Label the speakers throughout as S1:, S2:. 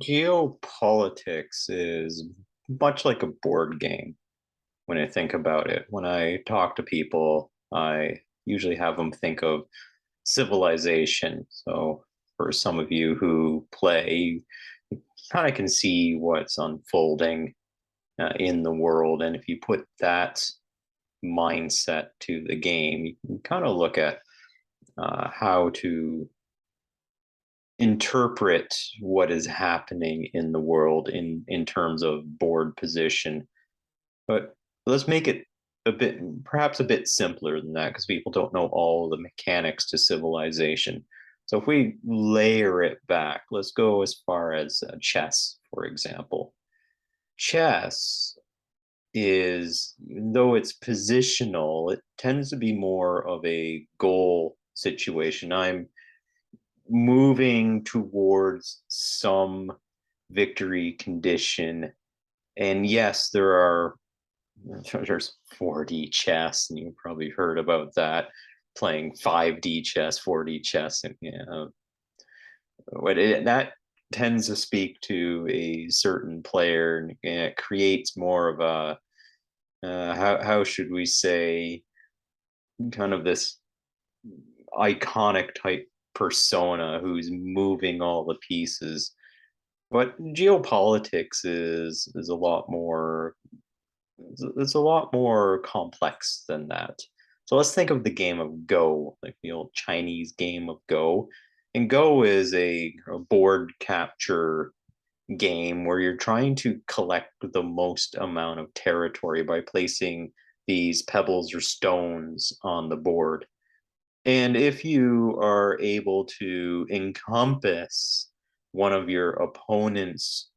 S1: Geopolitics is much like a board game when I think about it. When I talk to people, I usually have them think of civilization. So, for some of you who play, you kind of can see what's unfolding in the world. And if you put that mindset to the game, you can kind of look at how to interpret what is happening in the world in terms of board position. But let's make it a bit, perhaps a bit simpler than that, because people don't know all the mechanics to civilization. So if we layer it back, let's go as far as chess, for example. Chess is, though it's positional, it tends to be more of a goal situation. I'm moving towards some victory condition. And yes, there's 4D chess, and you've probably heard about that. Playing 5D chess, 4D chess, and that tends to speak to a certain player, and it creates more of a how should we say, kind of this iconic type persona who's moving all the pieces. But geopolitics is a lot more, it's a lot more complex than that. So let's think of the game of Go, like the old Chinese game of Go. And Go is a board capture game where you're trying to collect the most amount of territory by placing these pebbles or stones on the board. And if you are able to encompass one of your opponent's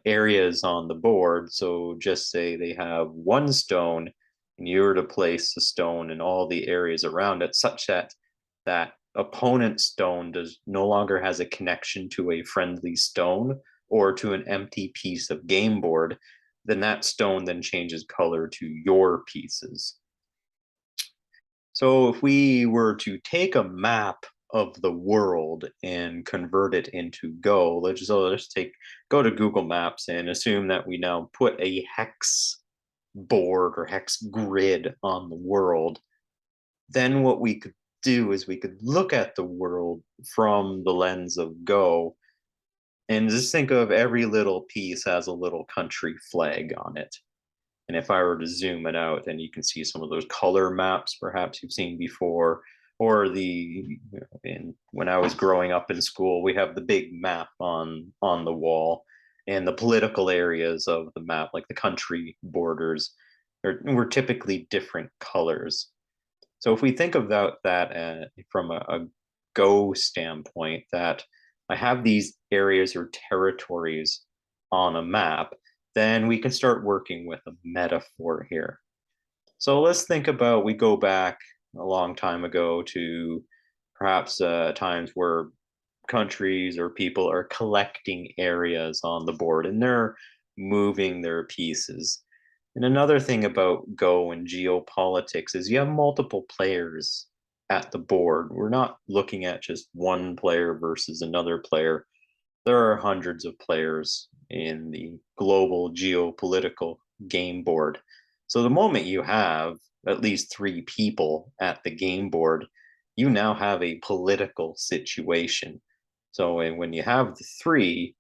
S1: areas on the board, so just say they have one stone and you're to place the stone in all the areas around it, such that that opponent's stone does no longer has a connection to a friendly stone or to an empty piece of game board, then that stone then changes color to your pieces. So if we were to take a map of the world and convert it into Go, let's take go to Google Maps and assume that we now put a hex board or hex grid on the world. Then what we could do is we could look at the world from the lens of Go and just think of every little piece as a little country flag on it. And if I were to zoom it out, then you can see some of those color maps perhaps you've seen before. Or when I was growing up in school, we have the big map on the wall, and the political areas of the map, like the country borders, were typically different colors. So if we think about that from a Go standpoint, that I have these areas or territories on a map, then we can start working with a metaphor here. So let's think about, we go back a long time ago to perhaps times where countries or people are collecting areas on the board and they're moving their pieces. And another thing about Go and geopolitics is you have multiple players at the board. We're not looking at just one player versus another player. There are hundreds of players in the global geopolitical game board. So the moment you have at least three people at the game board, you now have a political situation. So when you have the three,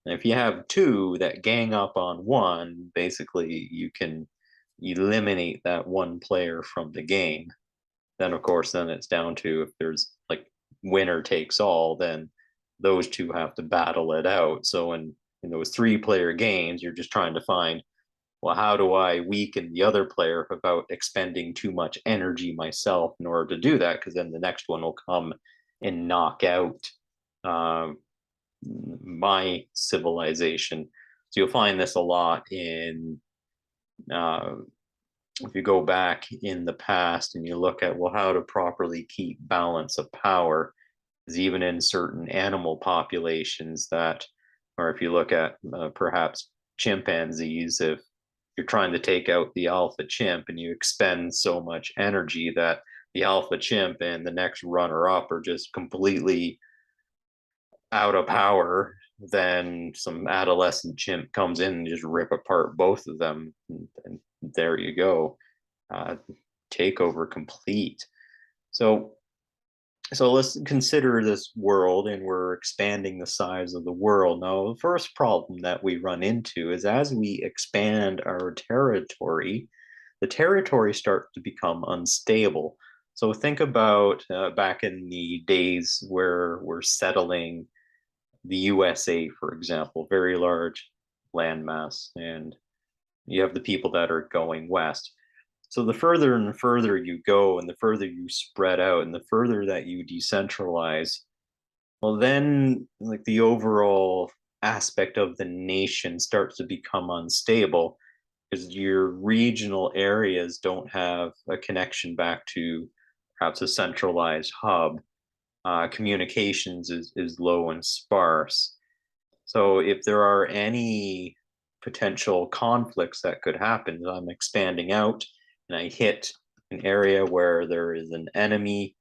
S1: and if you have two that gang up on one, basically you can eliminate that one player from the game. Then, of course, then it's down to if there's like winner takes all, then those two have to battle it out. So in those three-player games, you're just trying to find, well, how do I weaken the other player without expending too much energy myself in order to do that? Because then the next one will come and knock out uh, my civilization. So you'll find this a lot in uh, if you go back in the past and you look at, well, how to properly keep balance of power is even in certain animal populations that, or if you look at perhaps chimpanzees, if you're trying to take out the alpha chimp and you expend so much energy that the alpha chimp and the next runner up are just completely out of power, then some adolescent chimp comes in and just rip apart both of them, and there you go. uh, Takeover complete. So let's consider this world, and we're expanding the size of the world. Now, the first problem that we run into is as we expand our territory, the territory starts to become unstable. So think about back in the days where we're settling the USA, for example, very large landmass, and you have the people that are going west. So the further and further you go, and the further you spread out, and the further that you decentralize, well, then like the overall aspect of the nation starts to become unstable because your regional areas don't have a connection back to perhaps a centralized hub. Communications is low and sparse. So if there are any potential conflicts that could happen, I'm expanding out and I hit an area where there is an enemy,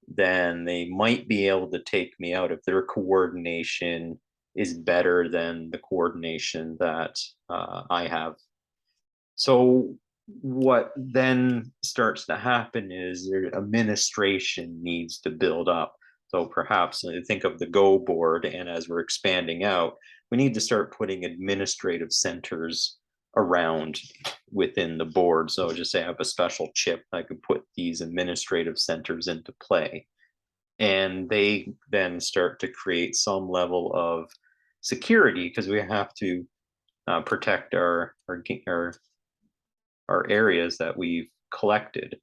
S1: then they might be able to take me out if their coordination is better than the coordination that I have. So what then starts to happen is their administration needs to build up. So perhaps think of the Go board, and as we're expanding out, we need to start putting administrative centers around within the board. So just say I have a special chip, I could put these administrative centers into play. And they then start to create some level of security because we have to protect our areas that we've collected.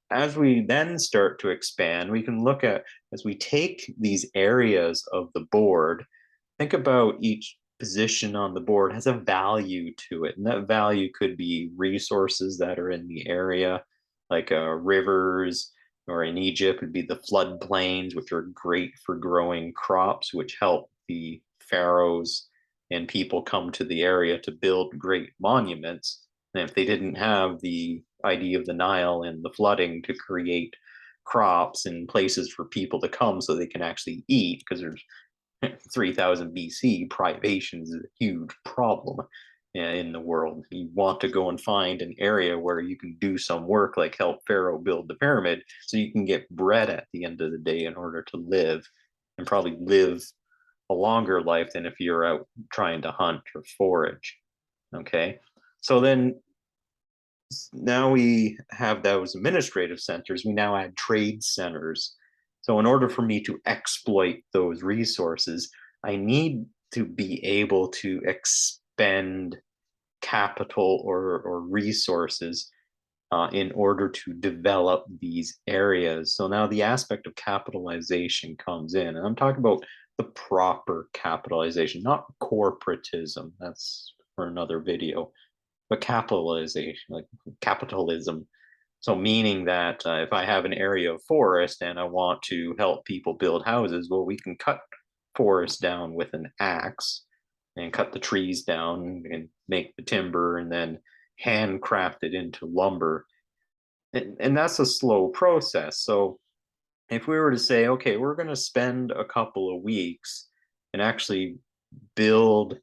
S1: As we then start to expand, we can look at, as we take these areas of the board, think about each position on the board has a value to it. And that value could be resources that are in the area, like rivers, or in Egypt would be the floodplains, which are great for growing crops, which help the pharaohs and people come to the area to build great monuments. And if they didn't have the idea of the Nile and the flooding to create crops and places for people to come so they can actually eat, because there's 3000 BC, privation is a huge problem in the world. You want to go and find an area where you can do some work, like help Pharaoh build the pyramid, so you can get bread at the end of the day in order to live, and probably live a longer life than if you're out trying to hunt or forage. Okay, so then now we have those administrative centers, we now add trade centers. So in order for me to exploit those resources, I need to be able to expend capital or resources in order to develop these areas. So now the aspect of capitalization comes in, and I'm talking about the proper capitalization, not corporatism. That's for another video, but capitalization, like capitalism. So meaning that if I have an area of forest and I want to help people build houses, well, we can cut forest down with an axe and cut the trees down and make the timber and then handcraft it into lumber. And that's a slow process. So if we were to say, okay, we're going to spend a couple of weeks and actually build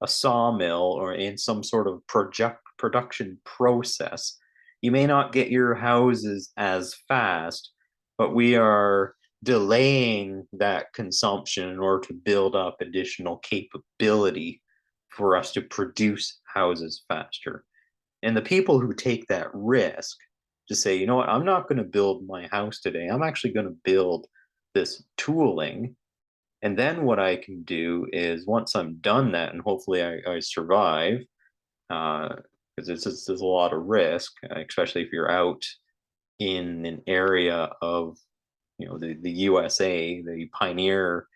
S1: a sawmill or in some sort of production process, you may not get your houses as fast, but we are delaying that consumption in order to build up additional capability for us to produce houses faster. And the people who take that risk to say, you know what, I'm not going to build my house today. I'm actually going to build this tooling. And then what I can do is once I'm done that, and hopefully I survive, because there's a lot of risk, especially if you're out in an area of, the USA, the pioneer,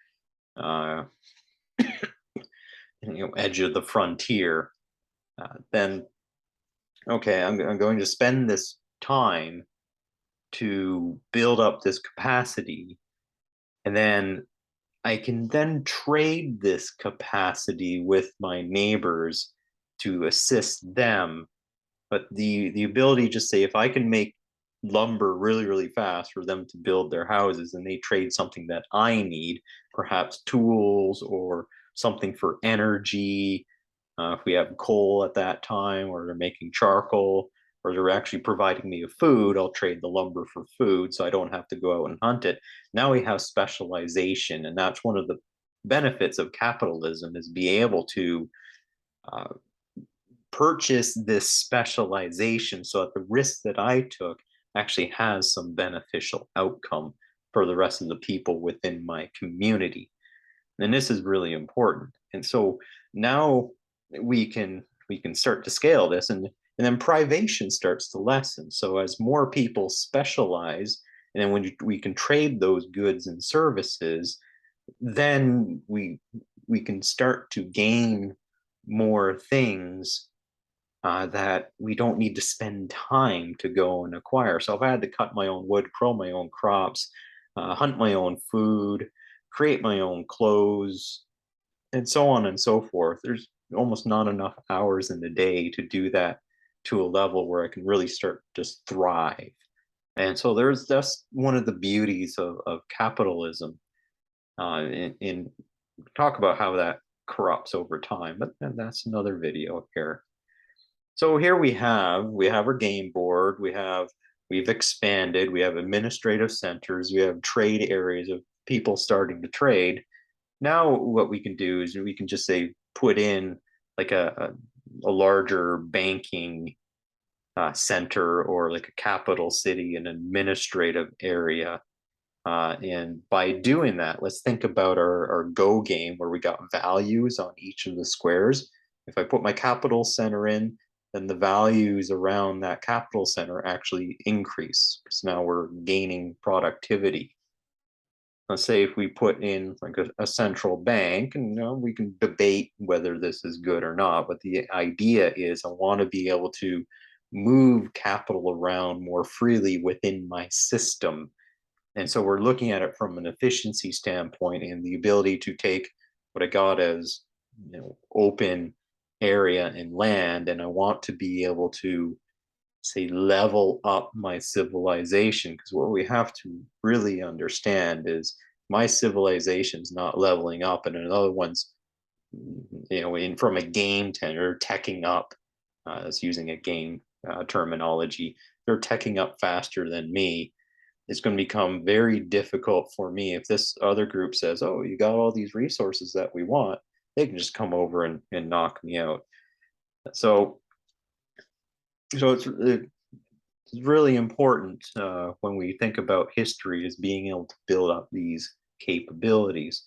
S1: uh, edge of the frontier. Then okay, I'm going to spend this time to build up this capacity, and then I can then trade this capacity with my neighbors to assist them. But the ability to say, if I can make lumber really, really fast for them to build their houses, and they trade something that I need, perhaps tools or something for energy. If we have coal at that time, or they're making charcoal, or they're actually providing me with food, I'll trade the lumber for food so I don't have to go out and hunt it. Now we have specialization, and that's one of the benefits of capitalism is be able to uh, purchase this specialization so that the risk that I took actually has some beneficial outcome for the rest of the people within my community. And this is really important. And so now we can start to scale this, and then privation starts to lessen. So as more people specialize, and then when we can trade those goods and services, then we can start to gain more things that we don't need to spend time to go and acquire. So if I had to cut my own wood, grow my own crops, hunt my own food, create my own clothes, and so on and so forth, there's almost not enough hours in the day to do that to a level where I can really start to just thrive. And so that's one of the beauties of capitalism. In talk about how that corrupts over time, but that's another video here. So here we have our game board, we've expanded, we have administrative centers, we have trade areas of people starting to trade. Now what we can do is we can just say put in like a larger banking center, or like a capital city, an administrative area. And by doing that, let's think about our Go game where we got values on each of the squares. If I put my capital center in, then the values around that capital center actually increase because now we're gaining productivity. Let's say if we put in like a central bank, and we can debate whether this is good or not, but the idea is I want to be able to move capital around more freely within my system. And so we're looking at it from an efficiency standpoint and the ability to take what I got as open area and land, and I want to be able to say level up my civilization, because what we have to really understand is my civilization's not leveling up and another one's in from a game or teching up. That's using a game terminology. They're teching up faster than me. It's going to become very difficult for me if this other group says, oh, you got all these resources that we want, they can just come over and knock me out. So it's really important when we think about history is being able to build up these capabilities.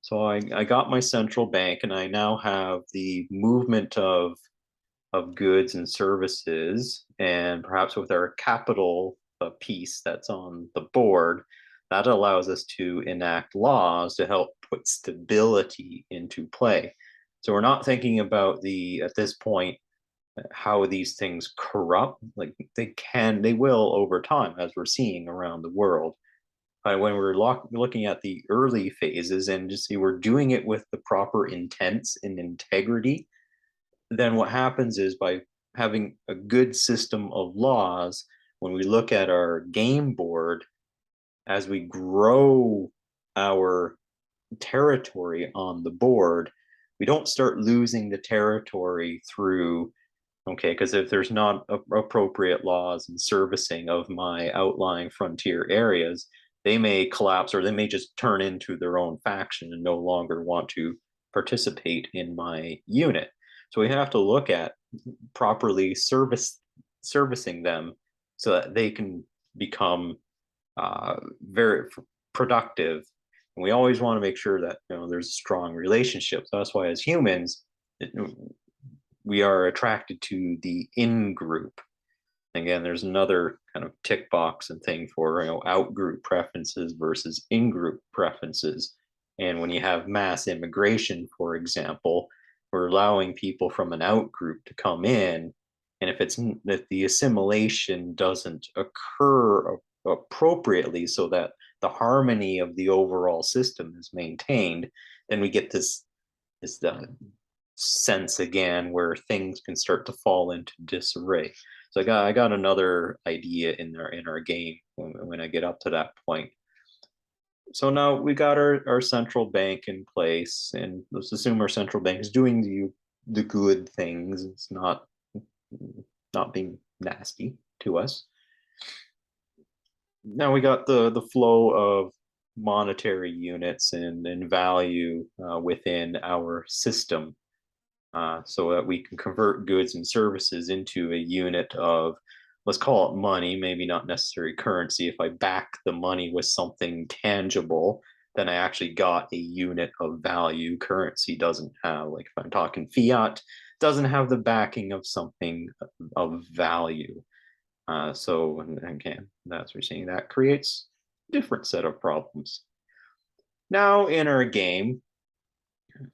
S1: So I got my central bank, and I now have the movement of goods and services, and perhaps with our capital piece that's on the board, that allows us to enact laws to help put stability into play. So we're not thinking about at this point, how these things corrupt. Like they will over time, as we're seeing around the world. When we're looking at the early phases and just see we're doing it with the proper intents and integrity, then what happens is by having a good system of laws, when we look at our game board, as we grow our territory on the board, we don't start losing the territory through, okay, because if there's not appropriate laws and servicing of my outlying frontier areas, they may collapse or they may just turn into their own faction and no longer want to participate in my unit. So we have to look at properly servicing them so that they can become very productive. And we always want to make sure that there's a strong relationship. So that's why as humans, we are attracted to the in group. Again, there's another kind of tick box and thing for out group preferences versus in group preferences. And when you have mass immigration, for example, we're allowing people from an out group to come in, and if the assimilation doesn't occur appropriately so that the harmony of the overall system is maintained, then we get this sense again where things can start to fall into disarray. So I got another idea in our game when I get up to that point. So now we got our central bank in place, and let's assume our central bank is doing the good things. It's not being nasty to us. Now we got the flow of monetary units and value within our system, so that we can convert goods and services into a unit of, let's call it money, maybe not necessarily currency. If I back the money with something tangible, then I actually got a unit of value. Currency doesn't have, like if I'm talking fiat, doesn't have the backing of something of value. So again, that's what we're seeing. That creates a different set of problems. Now in our game,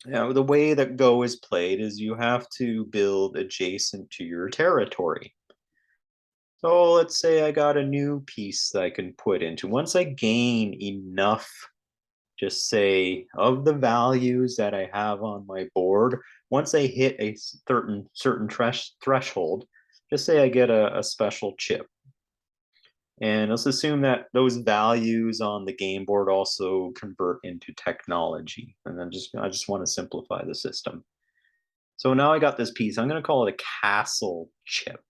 S1: the way that Go is played is you have to build adjacent to your territory. So let's say I got a new piece that I can put into. Once I gain enough, just say, of the values that I have on my board, once I hit a certain threshold, just say I get a special chip. And let's assume that those values on the game board also convert into technology. And then I just want to simplify the system. So now I got this piece. I'm going to call it a castle chip.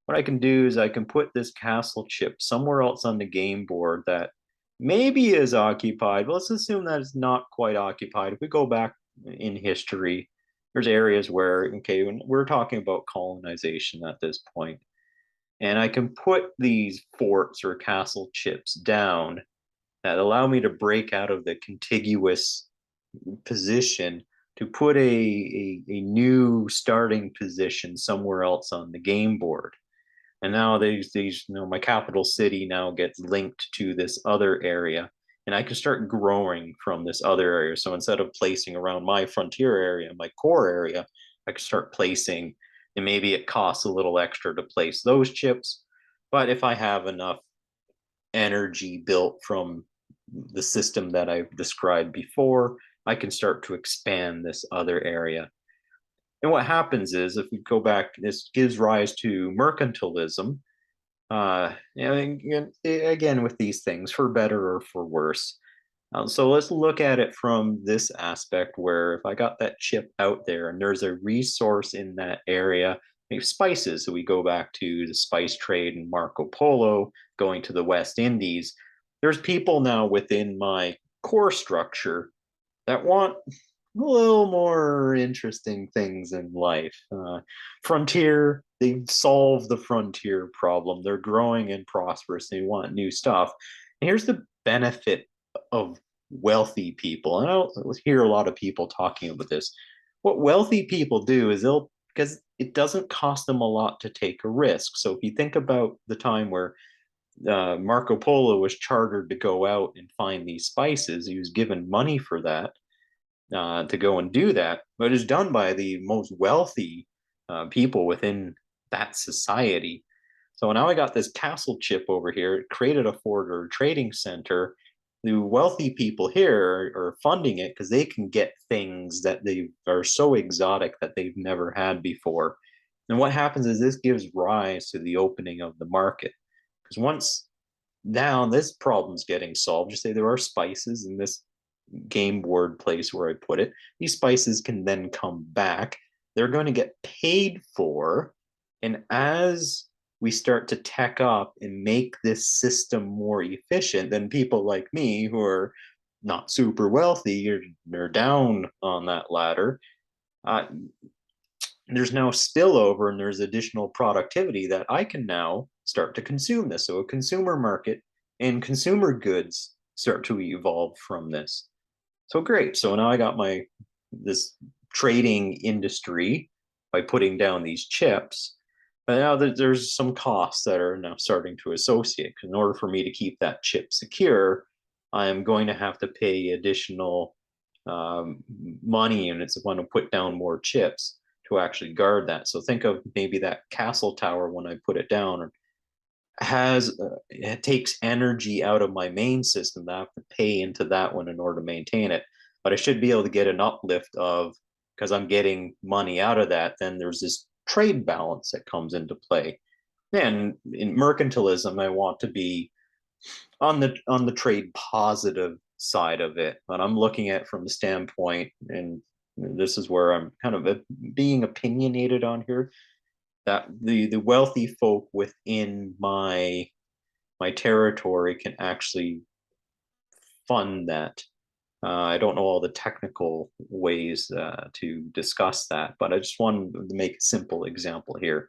S1: What I can do is I can put this castle chip somewhere else on the game board that maybe is occupied, but let's assume that it's not quite occupied. If we go back in history, there's areas where, okay, when we're talking about colonization at this point, and I can put these forts or castle chips down that allow me to break out of the contiguous position to put a new starting position somewhere else on the game board. And now my capital city now gets linked to this other area, and I can start growing from this other area. So instead of placing around my frontier area, my core area, I can start placing, and maybe it costs a little extra to place those chips. But if I have enough energy built from the system that I've described before, I can start to expand this other area. And what happens is, if we go back, this gives rise to mercantilism. Again, with these things, for better or for worse. So let's look at it from this aspect where if I got that chip out there and there's a resource in that area, maybe spices. So we go back to the spice trade and Marco Polo going to the West Indies. There's people now within my core structure that want a little more interesting things in life. Frontier, they've solved the frontier problem. They're growing and prosperous. They want new stuff. And here's the benefit of wealthy people. And I don't hear a lot of people talking about this. What wealthy people do is because it doesn't cost them a lot to take a risk. So if you think about the time where Marco Polo was chartered to go out and find these spices, he was given money for that to go and do that, but it's done by the most wealthy people within that society. So now I got this castle chip over here. It created a fort or a trading center. The wealthy people here are funding it because they can get things that they are so exotic that they've never had before. And what happens is this gives rise to the opening of the market. Because once now this problem's getting solved, just say there are spices in this game board place where I put it. These spices can then come back. They're going to get paid for. And as we start to tech up and make this system more efficient, then people like me who are not super wealthy, they're down on that ladder. There's now spillover and there's additional productivity that I can now start to consume this. So a consumer market and consumer goods start to evolve from this. So great. So now I got this trading industry by putting down these chips. But now there's some costs that are now starting to associate. In order for me to keep that chip secure, I am going to have to pay additional money units if I want to put down more chips to actually guard that. So think of maybe that castle tower when I put it down it takes energy out of my main system that I have to pay into that one in order to maintain it. But I should be able to get an uplift because I'm getting money out of that. Then there's this trade balance that comes into play. And in mercantilism, I want to be on the trade positive side of it, but I'm looking at it from the standpoint, and this is where I'm kind of being opinionated on here, that the wealthy folk within my territory can actually fund that. I don't know all the technical ways to discuss that, but I just wanted to make a simple example here.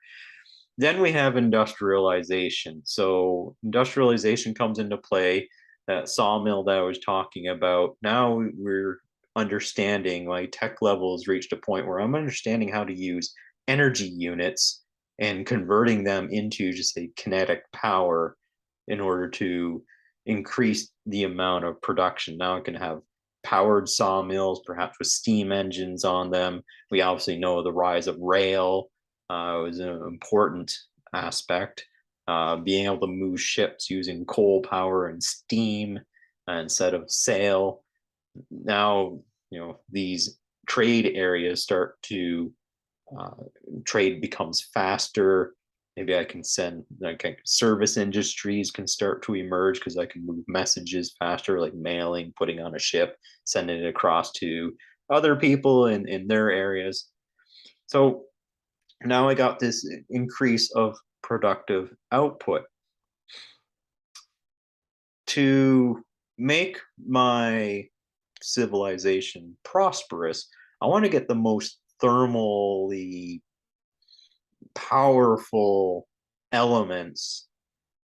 S1: Then we have industrialization. So industrialization comes into play. That sawmill that I was talking about. Now we're understanding, my tech level has reached a point where I'm understanding how to use energy units and converting them into just a kinetic power in order to increase the amount of production. Now I can have powered sawmills, perhaps with steam engines on them. We obviously know the rise of rail was an important aspect. Being able to move ships using coal power and steam instead of sail. Now, these trade areas start to trade becomes faster. Maybe I can send, like, service industries can start to emerge because I can move messages faster, like mailing, putting on a ship, sending it across to other people in their areas. So now I got this increase of productive output. To make my civilization prosperous, I want to get the most thermally powerful elements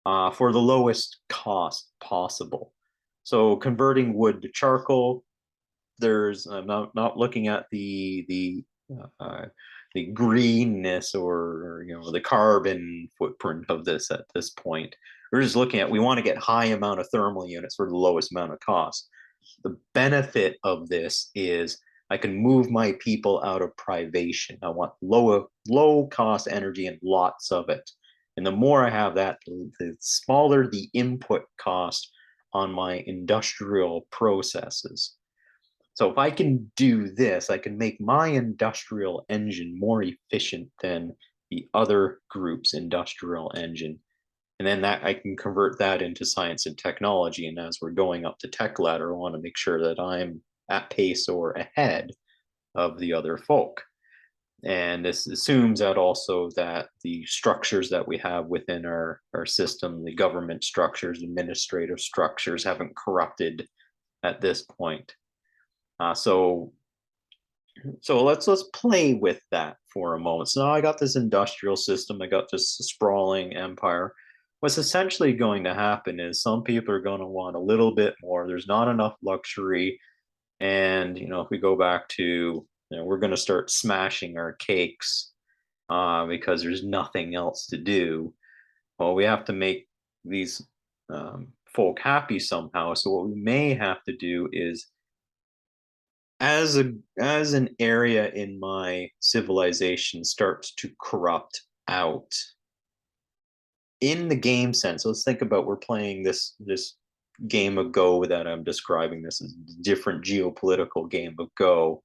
S1: for the lowest cost possible. So converting wood to charcoal, I'm not looking at uh, the greenness or the carbon footprint of this at this point. We're just looking at, we want to get high amount of thermal units for the lowest amount of cost. The benefit of this is I can move my people out of privation. I want low cost energy and lots of it. And the more I have that, the smaller the input cost on my industrial processes. So if I can do this, I can make my industrial engine more efficient than the other group's industrial engine. And then that I can convert that into science and technology. And as we're going up the tech ladder, I want to make sure that I'm at pace or ahead of the other folk. And this assumes that also that the structures that we have within our system, the government structures, administrative structures, haven't corrupted at this point. So let's play with that for a moment. So now I got this industrial system, I got this sprawling empire. What's essentially going to happen is some people are going to want a little bit more. There's not enough luxury. And if we go back to, we're going to start smashing our cakes because there's nothing else to do. Well, we have to make these folk happy somehow. So what we may have to do is, as an area in my civilization starts to corrupt out in the game sense. Let's think about, we're playing this game of Go that I'm describing. This is a different geopolitical game of Go.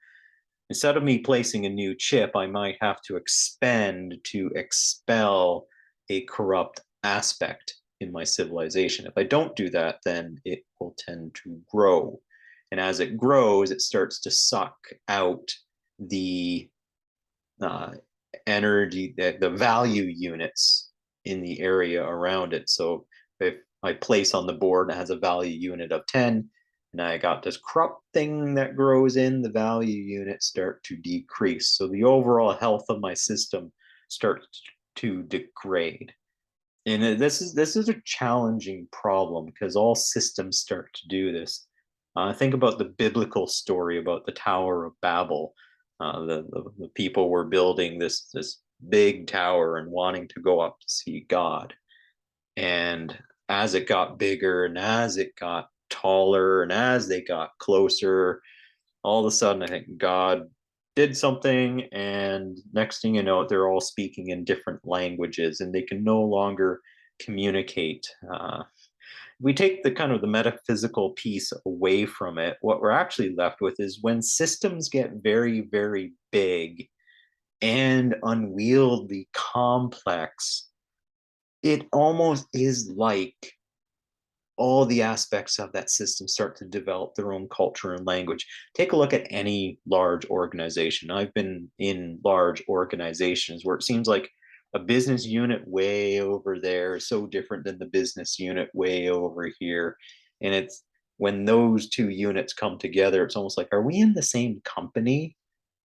S1: Instead of me placing a new chip, I might have to expend to expel a corrupt aspect in my civilization. If I don't do that, then it will tend to grow. And as it grows, it starts to suck out the energy, the value units in the area around it. So if I place on the board and it has a value unit of 10, and I got this corrupt thing that grows in, the value units start to decrease. So the overall health of my system starts to degrade. And this is a challenging problem because all systems start to do this. Think about the biblical story about the Tower of Babel. The people were building this big tower and wanting to go up to see God. And as it got bigger and as it got taller and as they got closer, all of a sudden I think God did something, and next thing you know, they're all speaking in different languages and they can no longer communicate. We take the kind of the metaphysical piece away from it, what we're actually left with is when systems get very, very big and unwieldy, complex, it almost is like all the aspects of that system start to develop their own culture and language. Take a look at any large organization. I've been in large organizations where it seems like a business unit way over there is so different than the business unit way over here. And it's when those two units come together, it's almost like, are we in the same company?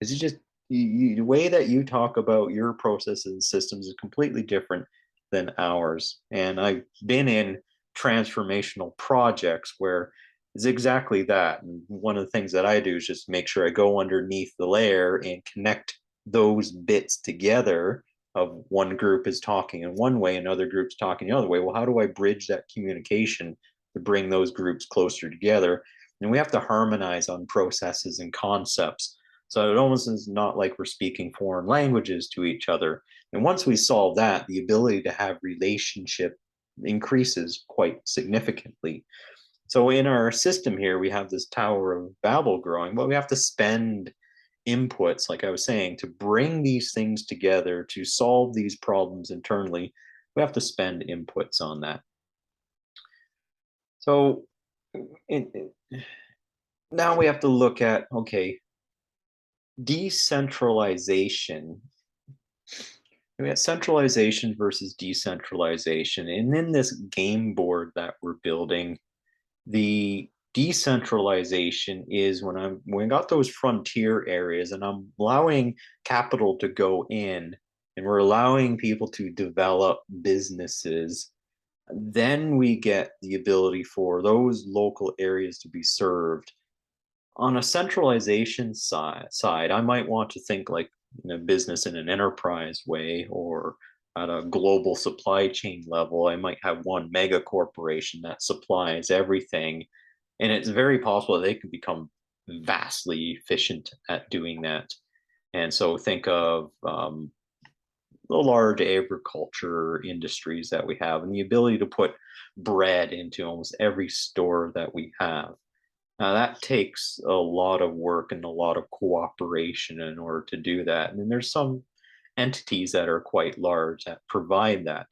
S1: Is it just the way that you talk about your processes and systems is completely different than ours? And I've been in transformational projects where it's exactly that. And one of the things that I do is just make sure I go underneath the layer and connect those bits together of one group is talking in one way, another group's talking the other way. Well, how do I bridge that communication to bring those groups closer together? And we have to harmonize on processes and concepts. So it almost is not like we're speaking foreign languages to each other. And once we solve that, the ability to have relationship increases quite significantly. So in our system here, we have this Tower of Babel growing, but we have to spend inputs, like I was saying, to bring these things together, to solve these problems internally. We have to spend inputs on that. So now we have to look at, okay, decentralization. We got centralization versus decentralization. And in this game board that we're building, the decentralization is when I got those frontier areas and I'm allowing capital to go in and we're allowing people to develop businesses, then we get the ability for those local areas to be served. On a centralization side, I might want to think like business in an enterprise way, or at a global supply chain level. I might have one mega corporation that supplies everything, and it's very possible that they can become vastly efficient at doing that. And so think of the large agriculture industries that we have and the ability to put bread into almost every store that we have. Now that takes a lot of work and a lot of cooperation in order to do that. And then there's some entities that are quite large that provide that.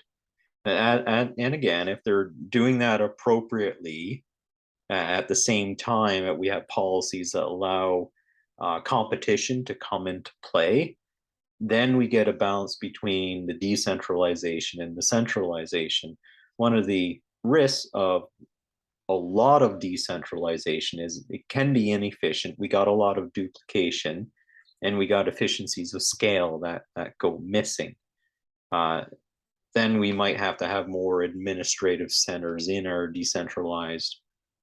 S1: And again, if they're doing that appropriately, at the same time, we have policies that allow competition to come into play, then we get a balance between the decentralization and the centralization. One of the risks of a lot of decentralization is it can be inefficient. We got a lot of duplication and we got efficiencies of scale that go missing. Then we might have to have more administrative centers in our decentralized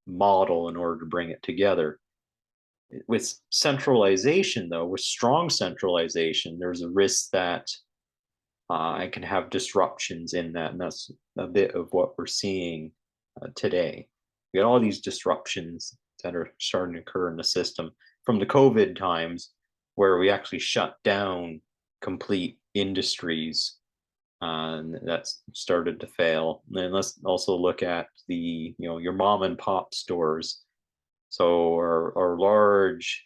S1: model in order to bring it together. With centralization, though, with strong centralization, there's a risk that I can have disruptions in that, and that's a bit of what we're seeing today. We got all these disruptions that are starting to occur in the system from the COVID times, where we actually shut down complete industries, and that's started to fail. And let's also look at the your mom and pop stores. So our large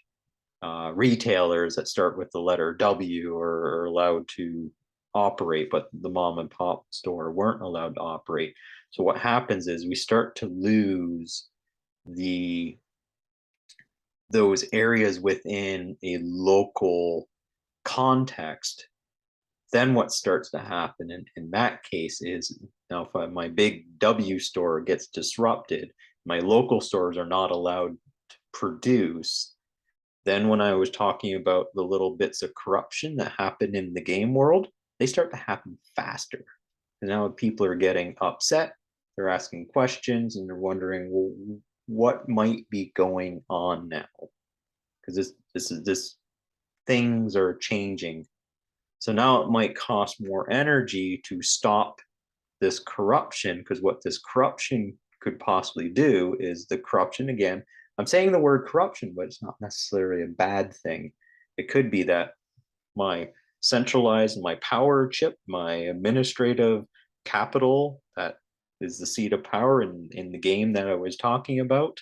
S1: retailers that start with the letter W are allowed to operate, but the mom and pop store weren't allowed to operate. So what happens is we start to lose the those areas within a local context. Then what starts to happen in that case is, now if my big W store gets disrupted, my local stores are not allowed to produce. Then when I was talking about the little bits of corruption that happen in the game world, they start to happen faster. And now people are getting upset, they're asking questions, and they're wondering, well, what might be going on now? Because this things are changing. So now it might cost more energy to stop this corruption, because what this corruption could possibly do is the corruption, again, I'm saying the word corruption, but it's not necessarily a bad thing. It could be that my centralized, my power chip, my administrative capital, that is the seat of power in the game that I was talking about,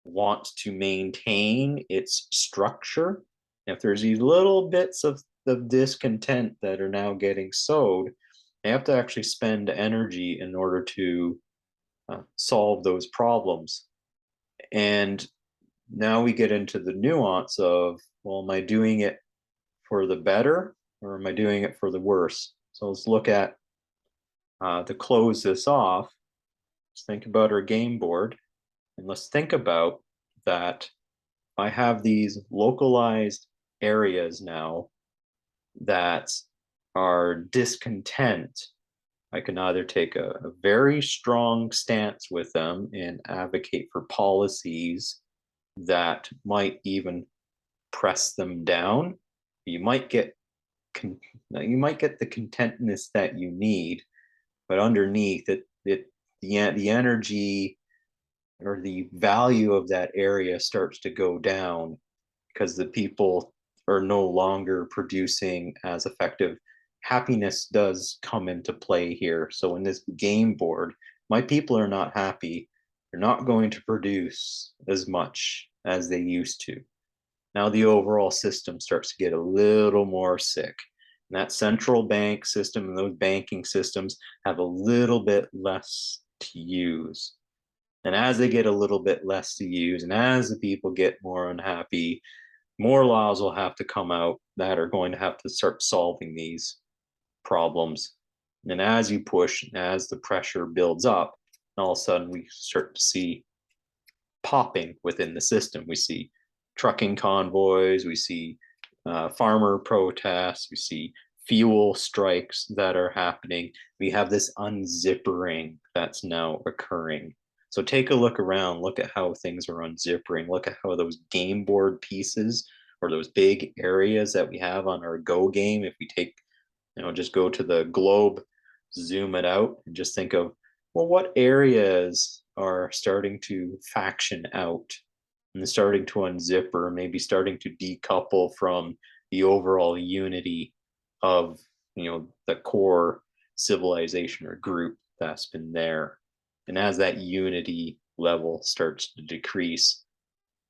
S1: wants to maintain its structure. If there's these little bits of discontent that are now getting sowed, They have to actually spend energy in order to solve those problems. And now we get into the nuance of, well, am I doing it for the better or am I doing it for the worse? So let's look at, to close this off, let's think about our game board, and let's think about that I have these localized areas now that are discontent. I can either take a very strong stance with them and advocate for policies that might even press them down. You might get you might get the contentness that you need, but underneath the energy or the value of that area starts to go down because the people are no longer producing as effective. Happiness does come into play here. So in this game board, my people are not happy. They're not going to produce as much as they used to. Now the overall system starts to get a little more sick. And that central bank system and those banking systems have a little bit less to use. And as they get a little bit less to use, and as the people get more unhappy, more laws will have to come out that are going to have to start solving these problems. And as you push, as the pressure builds up, all of a sudden we start to see popping within the system. We see trucking convoys, we see farmer protests, we see fuel strikes that are happening. We have this unzippering that's now occurring. So take a look around, look at how things are unzippering, look at how those game board pieces or those big areas that we have on our Go game, if we take, just go to the globe, zoom it out, and just think of, well, what areas are starting to faction out and starting to unzip or maybe starting to decouple from the overall unity of, the core civilization or group that's been there. And as that unity level starts to decrease,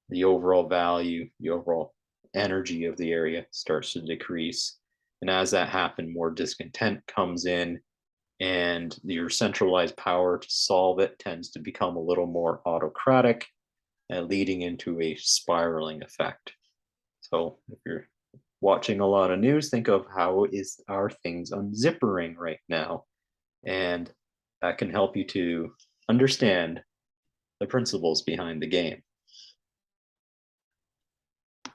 S1: the overall value, the overall energy of the area starts to decrease. And as that happens, more discontent comes in, and your centralized power to solve it tends to become a little more autocratic and leading into a spiraling effect. So if you're watching a lot of news, think of are things unzippering right now? And that can help you to understand the principles behind the game.